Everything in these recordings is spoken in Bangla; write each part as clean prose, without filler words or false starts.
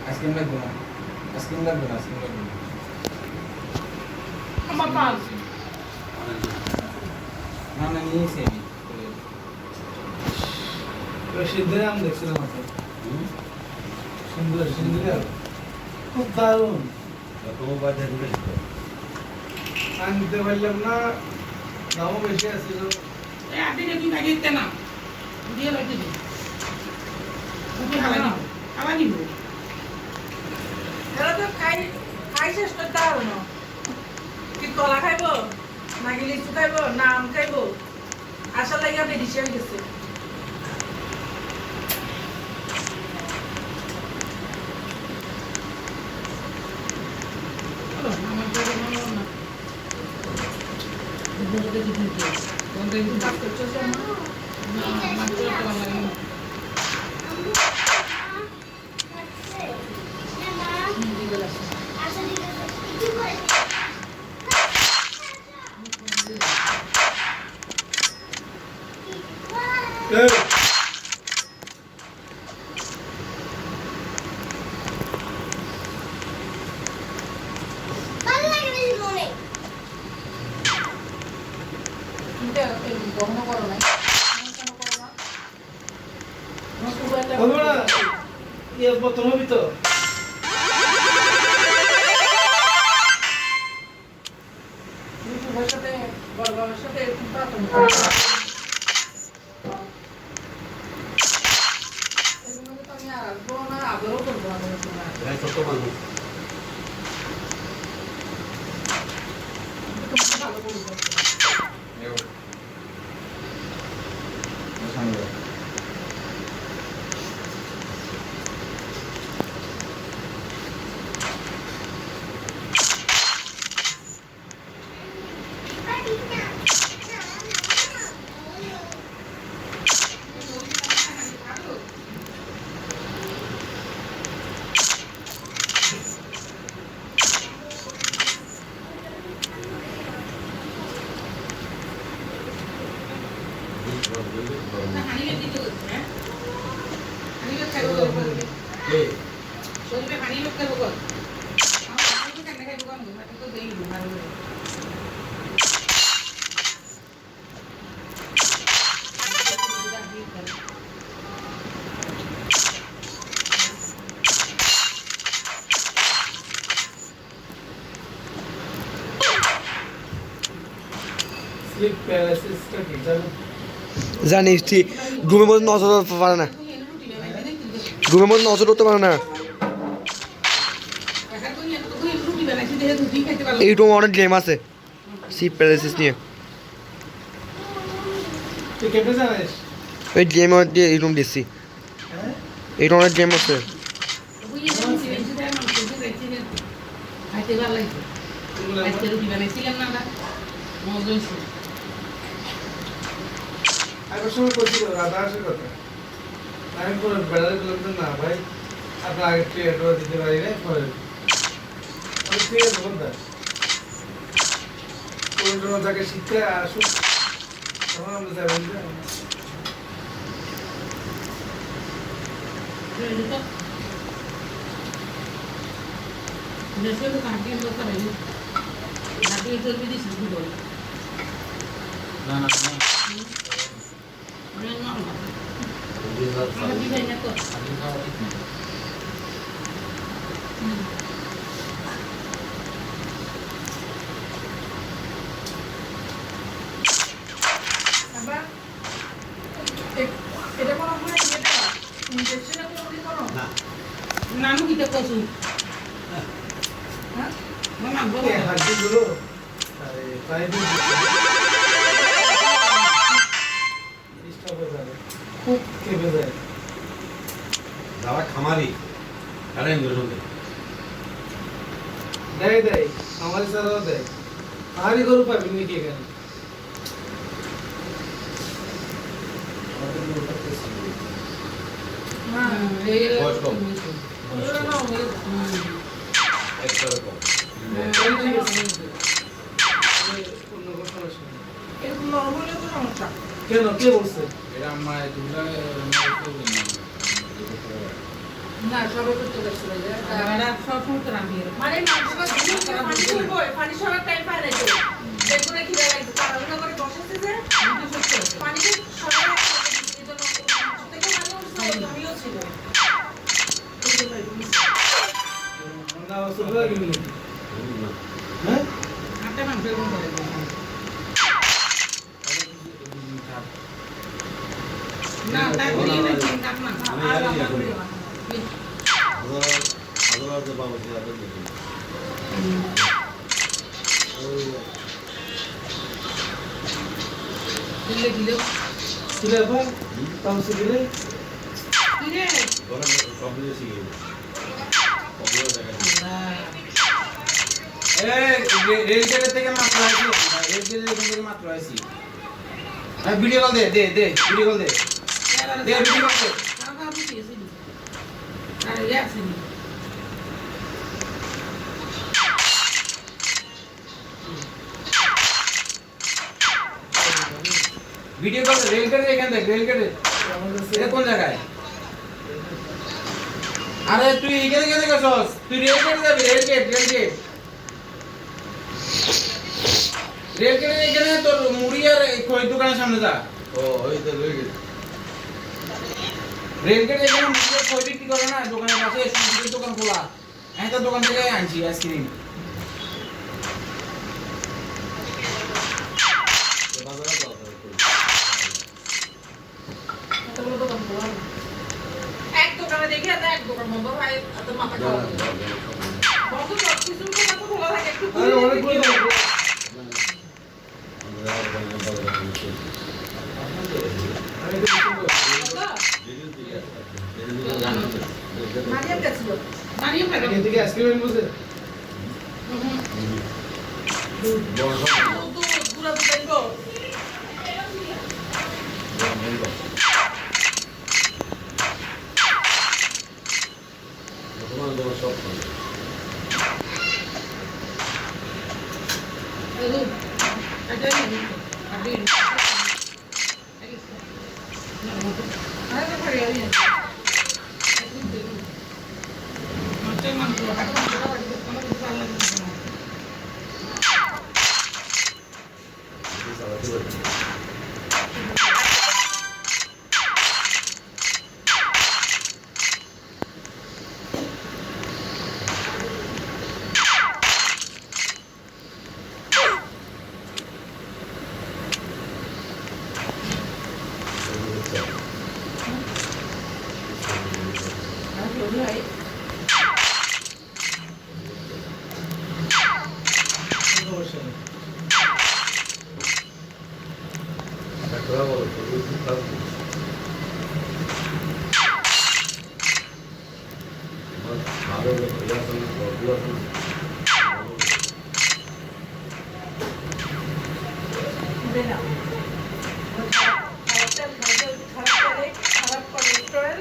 আইসক্রিম লাগবে না, আইসক্রিম লাগবে না, আইসক্রিম লাগবে না। আমার পাঁচ না না নিয়েছি আমি। সিদ্ধের আম দেখছিলাম আছে সুন্দর সিন্ধুর খুব দারুণ আনতে পারলাম না, দামও বেশি আছিল। আপনি দেখুন আগে দিতে না দিয়ে লইতে দিন তুমি হালা নিব এরা তো খাই শেষ করতে পারো না। কি কলা খাইব নাকি লিচু খাইব না আম খাইব, আশা লাগে আপনি ডিসে হয়ে গেছে। আমার তো মনে না দুটোতে দিতে কোনটা কিন্তু কাজ করছো না আমার তো ভালো লাগে না গহন করো না বলবো না ইয়ে বোতল হবি তো ইউটিউবের সাথে বড়বাবার সাথে এরকম প্রাথম আমি আসবো না, আদরও করবো না কোনো সময়। তোমাকে ভালো করবো। হানিবের দিতে হচ্ছে হ্যাঁ হানিবের খাইবো শরীরে হানিবের খাইবো কর আমার হানিবের কেন খাইবো কর আমি তো দেই না স্লিপ প্যারালাইসিসটা কি জানো? জানি ঘুমের মধ্যে নজর ধরতে পারে না, ঘুমের মধ্যে নজর ধরতে পারে না। এইরকম অনেক গেম আছে স্লিপ প্যারালাইসিস নিয়ে, তুই কেটে জানিস? ওই গেম দিয়ে এইরকম দিচ্ছি, হ্যাঁ এইরকম অনেক গেম আছে। আগের সময় করছিল রাধা আসার কথা, আমি পুরো বেড়াতে বললাম না ভাই আপনার আগে ট্রেডও দিতে পারি না, পরে আমি ঠিক আছে বলতাম পুরো তাকে শিক্ষা আসুক তখন আমরা যাবেন না। না না আবার এটা কোনো হয় এটা ইনজেকশনে কোনো কি করো না? নানু কিটা কসু হ্যাঁ মামা বলো এই হাড্ডিগুলো আরে পায়ে দিয়ে ডিস্টার্ব হয়ে যাবে, খুব কেঁপে যায়। যারা খামারি তারা ইঞ্জেকশন দেয়। দেয় আমার ছাড়াও দেয়, আরই গরু পাবেন নাকি এখানে? হ্যাঁ বয়স কম। ওরা না ওই একটা রকম ঠিক আছে অন্য কোনো সমস্যা নেই। এরকম নরমাল তো সমস্যা। কেন কে বলছে? এটা আমার দুটা না সবাই করতে পারছিল যে আমরা সব সময় তো রাখি মানে মাংসটা দিয়ে পানি করবো পানি সরার টাইম পায় না তো দেখুন খিদে লাগছে তাড়াহুড়ো করে বসেছে যে পানিতে সরার এই জন্য মাংস থেকে পানি উঠছে জমিও ছিল না অবস্থা হয়ে গেল হ্যাঁ হাতে মাংস এরকম করে না তাই বলি না ঠিক কাট না আমি আর জানি আমার এখন আদালতে পাবো কি আদালত দেখি দিলে দিলে কিরে ভাই তাও সিগরে দিলে ধরেন সব মিলে শিখে অবস্থা দেখা রেলগেটের থেকে মাত্র আইছি রেলগেটের থেকে মাত্র আইছি ভিডিও কল দে ভিডিও কল দে ভিডিও কল দে কাকা বুঝি এসেনি আরে ইয়াসিনি ভিডিও কল দে রেলগেটের এখান থেকে রেলগেটের এটা কোন জায়গায় আরে তুই এখানে কেন গেছস তুই রেলগেটে যাবি রেলগেটের এখানে তোর মুড়ি আর খই দোকানের সামনে যা ও ওই তো রয়ে গেছে রেলগেটে এখানে মুড়ি আর খই বিক্রি করে না দোকানের পাশে সুন্দর দোকান খোলা একটা দোকান থেকে আনছি আইসক্রিম বাজারে যাও এতগুলো দোকান খোলা এক দোকানে দেখি আর এক দোকান বন্ধ হয় এত মাথা খাওয়া বন্ধ সব কিছু তো খোলা থাকে একটু আরে অনেক বড় আমি তো মারিয়াম গেছিল মারিয়াম না এখান থেকে আইসক্রিম বসে পুরো দেখবো সব এলো এটা নিয়ে আগে আরে তো পারি আমি মাছের মাংস হাত মাংস কোনো কিছু ভালো লাগে না আর বলি ভাই দেনা খারাপ কোলেস্টেরল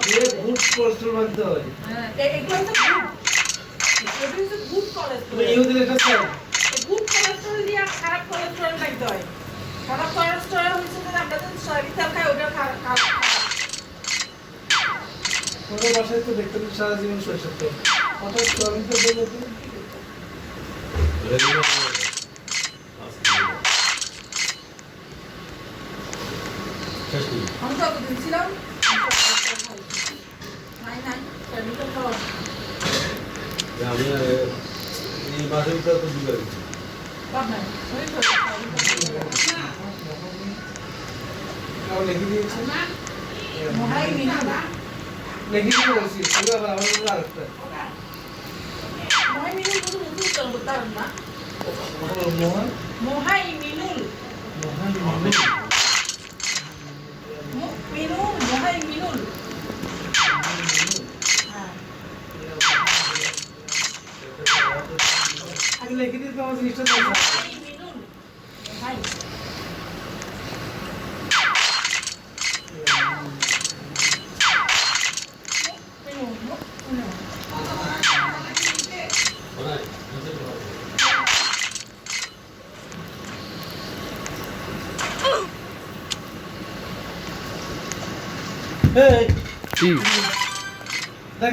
ये गुड कोलेस्ट्रल बनते হয় এগুলো তো গুড এটা হচ্ছে গুড তুমি কোলেস্টেরল ইহুদি লেখা স্যার গুড কোলেস্টেরল দিয়ে খারাপ কোলেস্টেরল লাগতে হয় খারাপ কোলেস্টেরল হচ্ছে যে আমরা যে সয়াবিন তেল খাই ওটা খারাপ ওদের বাসায় তো দেখতে সারা জীবন সরষের তেল হঠাৎ সয়াবিন তেল বলে তুমি আমি তো দিন ছিলাম নাই সয়াবিন তেল খাওয়া আমি এই মাসের ভিতরে তো দিতে পারি বাদ নাই ওই তো আমি লিখে দিয়েছি মহাই মিনা লিখে দিয়ে বলছি পুরো আবার আমার উপর আরেকটা মহাই মিনুল বুঝু বুঝু তো বলতাম না মোহন মহাই মিনুল মিনুল মহাই মিনুল হ্যাঁ আগে লিখে দিতে আমার জিনিসটা দেখো মহাই মিনুল মহাই এই কি